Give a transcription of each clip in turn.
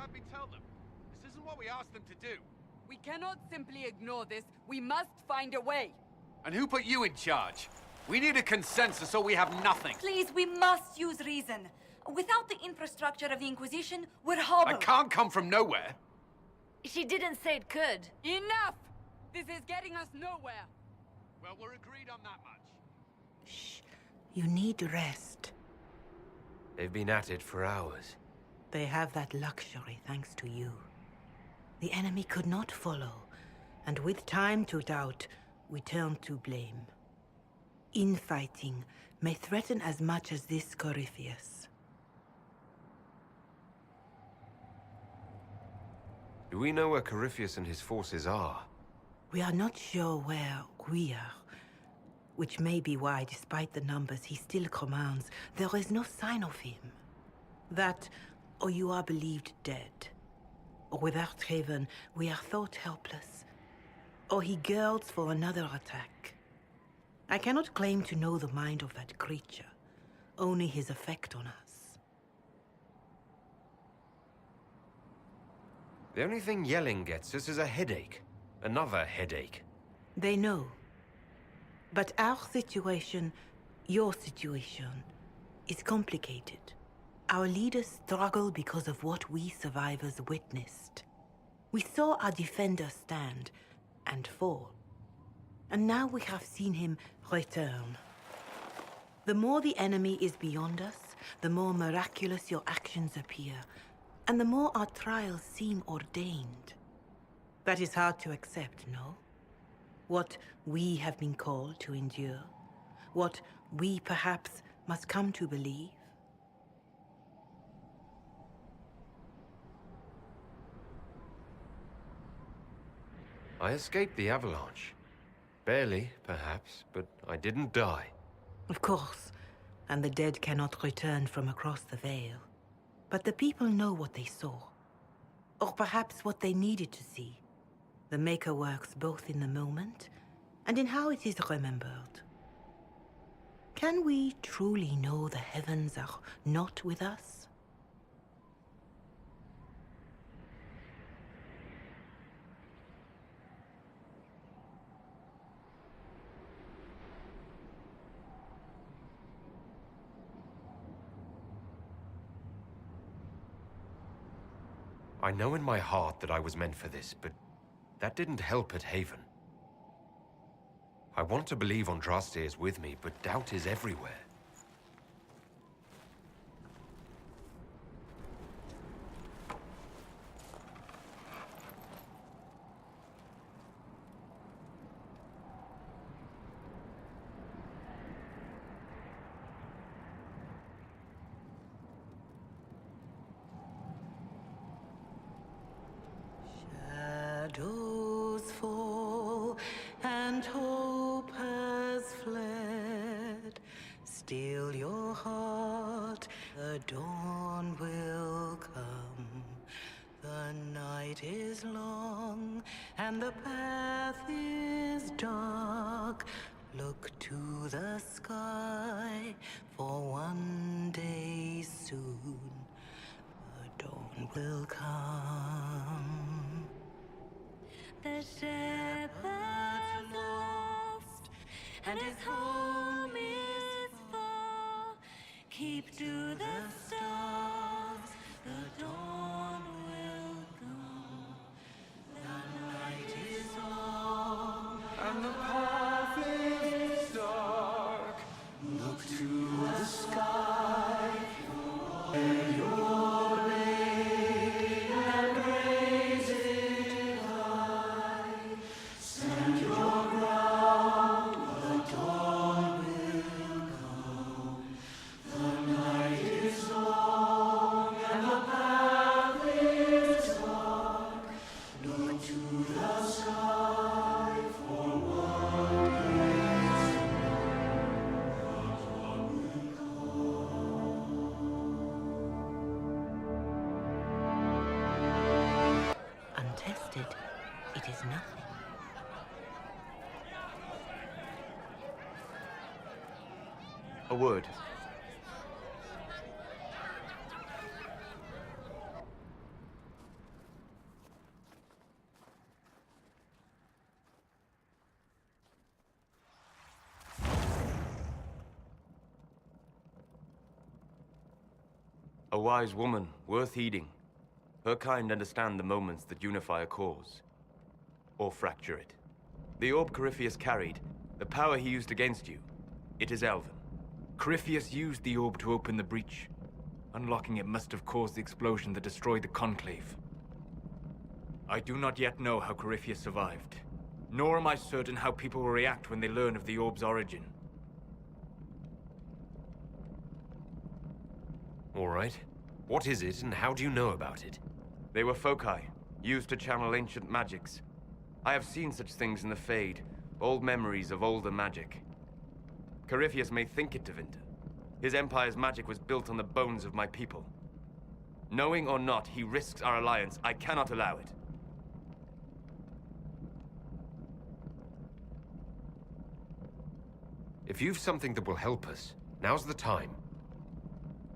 Abby tell them? This isn't what we asked them to do. We cannot simply ignore this. We must find a way. And who put you in charge? We need a consensus or we have nothing. Please, we must use reason. Without the infrastructure of the Inquisition, we're hobbled. I can't come from nowhere. She didn't say it could. Enough! This is getting us nowhere. Well, we're agreed on that much. Shh. You need rest. They've been at it for hours. They have that luxury thanks to you. The enemy could not follow, and with time to doubt, we turn to blame. Infighting may threaten as much as this Corypheus. Do we know where Corypheus and his forces are? We are not sure where we are, which may be why, despite the numbers he still commands, there is no sign of him. That, or you are believed dead. Or without Haven, we are thought helpless. Or he girds for another attack. I cannot claim to know the mind of that creature, only his effect on us. The only thing yelling gets us is a headache. Another headache. They know. But our situation, your situation, is complicated. Our leaders struggle because of what we survivors witnessed. We saw our defender stand and fall. And now we have seen him return. The more the enemy is beyond us, the more miraculous your actions appear, and the more our trials seem ordained. That is hard to accept, no? What we have been called to endure, what we perhaps must come to believe. I escaped the avalanche. Barely, perhaps, but I didn't die. Of course, and the dead cannot return from across the veil. But the people know what they saw. Or perhaps what they needed to see. The Maker works both in the moment and in how it is remembered. Can we truly know the heavens are not with us? I know in my heart that I was meant for this, but that didn't help at Haven. I want to believe Andraste is with me, but doubt is everywhere. Shadows fall and hope has fled. Still your heart, the dawn will come. The night is long and the path is dark. Look to the sky, for one day soon the dawn will come. The shepherd's lost, and his home is far. Keep to the stars, the dawn will come. The night is long, And the path is dark. Look to the sky. And your name and raise it high. Stand your ground, the dawn will come. The night is long and the path is dark. Look to the sky for one day. Untested, it is nothing. A word. A wise woman, worth heeding. Her kind understand the moments that unify a cause. Or fracture it. The orb Corypheus carried, the power he used against you, it is Elven. Corypheus used the orb to open the breach. Unlocking it must have caused the explosion that destroyed the Conclave. I do not yet know how Corypheus survived, nor am I certain how people will react when they learn of the orb's origin. All right. What is it, and how do you know about it? They were foci, used to channel ancient magics. I have seen such things in the Fade, old memories of older magic. Corypheus may think it Tevinter. His empire's magic was built on the bones of my people. Knowing or not, he risks our alliance. I cannot allow it. If you've something that will help us, now's the time.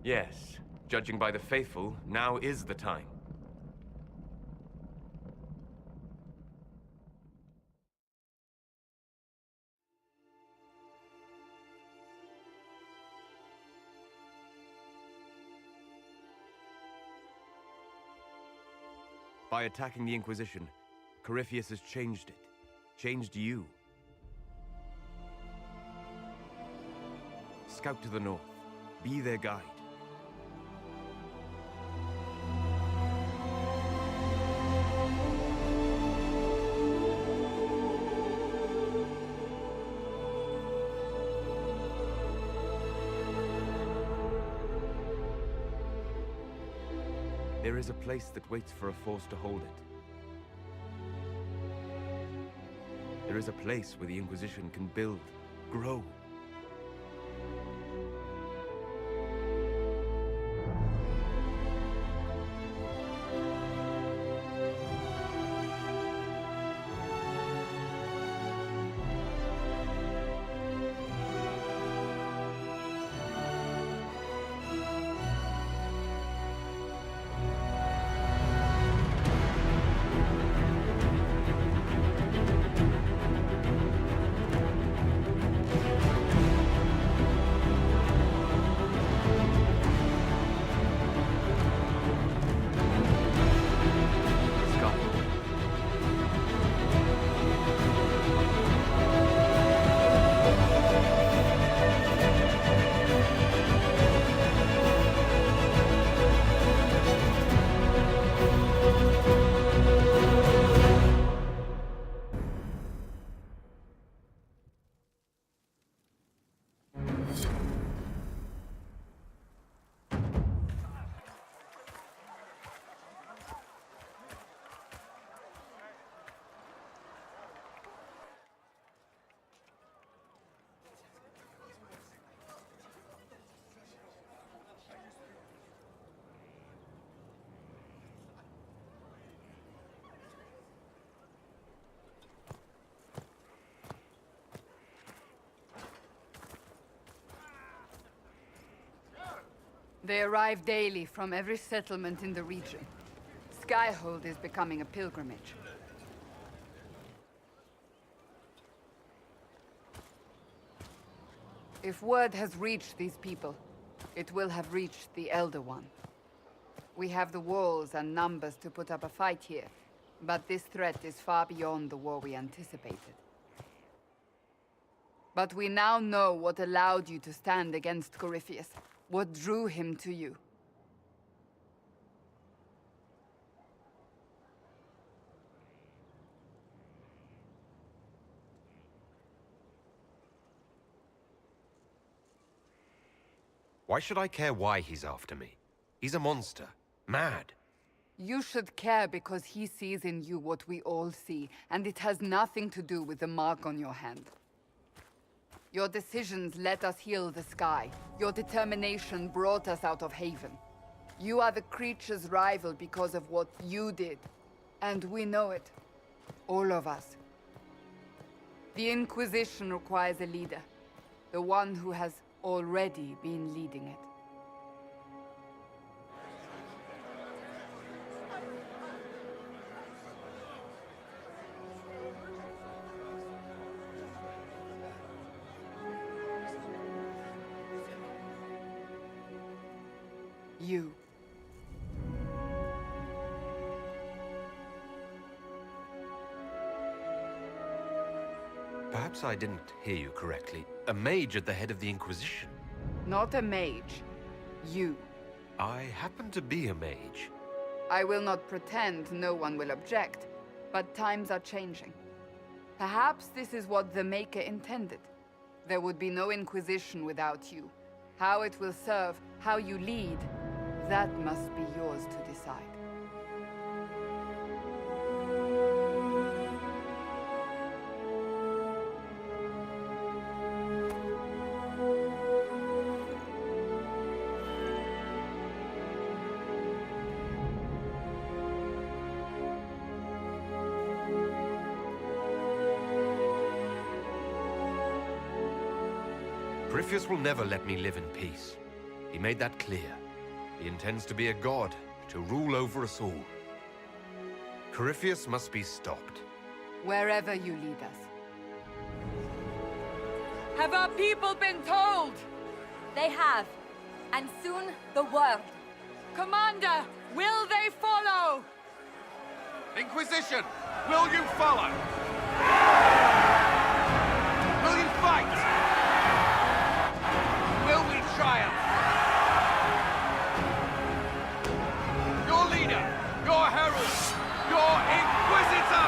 Yes, judging by the faithful, now is the time. By attacking the Inquisition, Corypheus has changed it. Changed you. Scout to the north. Be their guide. There is a place that waits for a force to hold it. There is a place where the Inquisition can build, grow. They arrive daily from every settlement in the region. Skyhold is becoming a pilgrimage. If word has reached these people, it will have reached the Elder One. We have the walls and numbers to put up a fight here, but this threat is far beyond the war we anticipated. But we now know what allowed you to stand against Corypheus, what drew him to you. Why should I care why he's after me? He's a monster. Mad. You should care because he sees in you what we all see, and it has nothing to do with the mark on your hand. Your decisions let us heal the sky. Your determination brought us out of Haven. You are the creature's rival because of what you did. And we know it. All of us. The Inquisition requires a leader. The one who has already been leading it. You Perhaps I didn't hear you correctly. A mage at the head of the Inquisition. Not a mage. You. I happen to be a mage. I will not pretend no one will object, but times are changing. Perhaps this is what the Maker intended. There would be no Inquisition without you. How it will serve, how you lead, that must be yours to decide. Corypheus will never let me live in peace. He made that clear. He intends to be a god, to rule over us all. Corypheus must be stopped. Wherever you lead us. Have our people been told? They have. And soon, the world. Commander, will they follow? Inquisition, will you follow? Will you fight? Will we triumph? Your leader, your herald, your Inquisitor!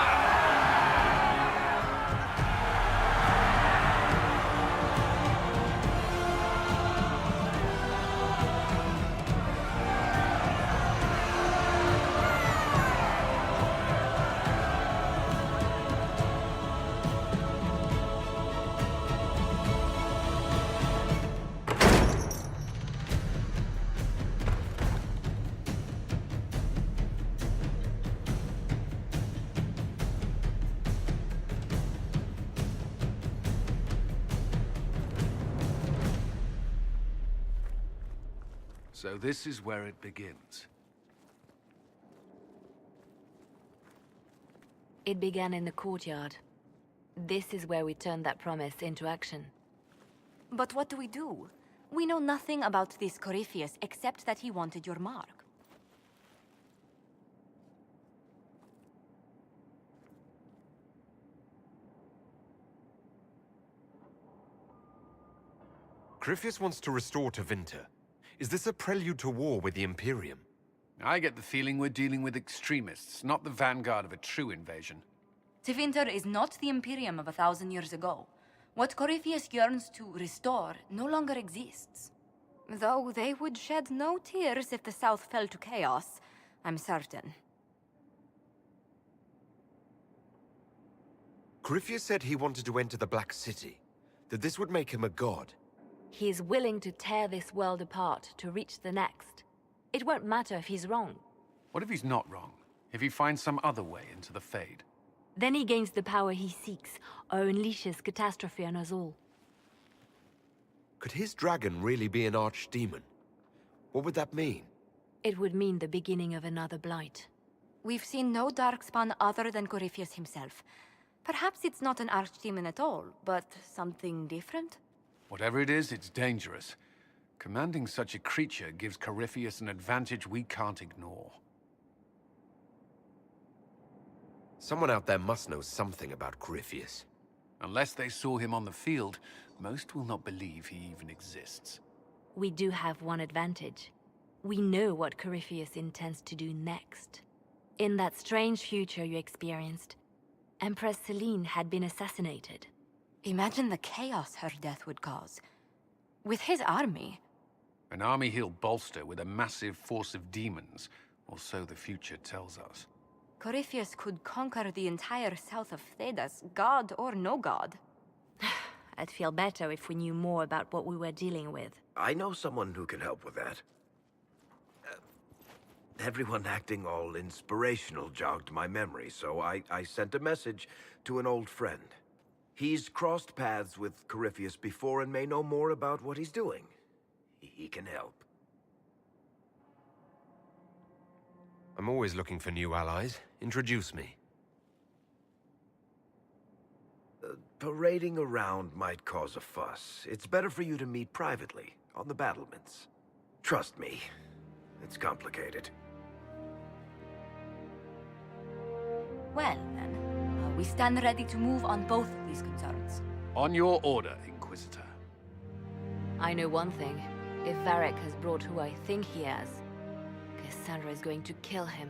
So this is where it begins. It began in the courtyard. This is where we turned that promise into action. But what do we do? We know nothing about this Corypheus except that he wanted your mark. Corypheus wants to restore Tevinter. Is this a prelude to war with the Imperium? I get the feeling we're dealing with extremists, not the vanguard of a true invasion. Tevinter is not the Imperium of 1,000 years ago. What Corypheus yearns to restore no longer exists. Though they would shed no tears if the South fell to chaos, I'm certain. Corypheus said he wanted to enter the Black City, that this would make him a god. He is willing to tear this world apart to reach the next. It won't matter if he's wrong. What if he's not wrong? If he finds some other way into the Fade? Then he gains the power he seeks, or unleashes catastrophe on us all. Could his dragon really be an archdemon? What would that mean? It would mean the beginning of another blight. We've seen no Darkspawn other than Corypheus himself. Perhaps it's not an archdemon at all, but something different? Whatever it is, it's dangerous. Commanding such a creature gives Corypheus an advantage we can't ignore. Someone out there must know something about Corypheus. Unless they saw him on the field, most will not believe he even exists. We do have one advantage. We know what Corypheus intends to do next. In that strange future you experienced, Empress Selene had been assassinated. Imagine the chaos her death would cause. With his army. An army he'll bolster with a massive force of demons, or so the future tells us. Corypheus could conquer the entire south of Thedas, god or no god. I'd feel better if we knew more about what we were dealing with. I know someone who can help with that. Everyone acting all inspirational jogged my memory, so I sent a message to an old friend. He's crossed paths with Corypheus before and may know more about what he's doing. He can help. I'm always looking for new allies. Introduce me. Parading around might cause a fuss. It's better for you to meet privately, on the battlements. Trust me, it's complicated. Well, then, we stand ready to move on both of these concerns. On your order, Inquisitor. I know one thing. If Varric has brought who I think he has, Cassandra is going to kill him.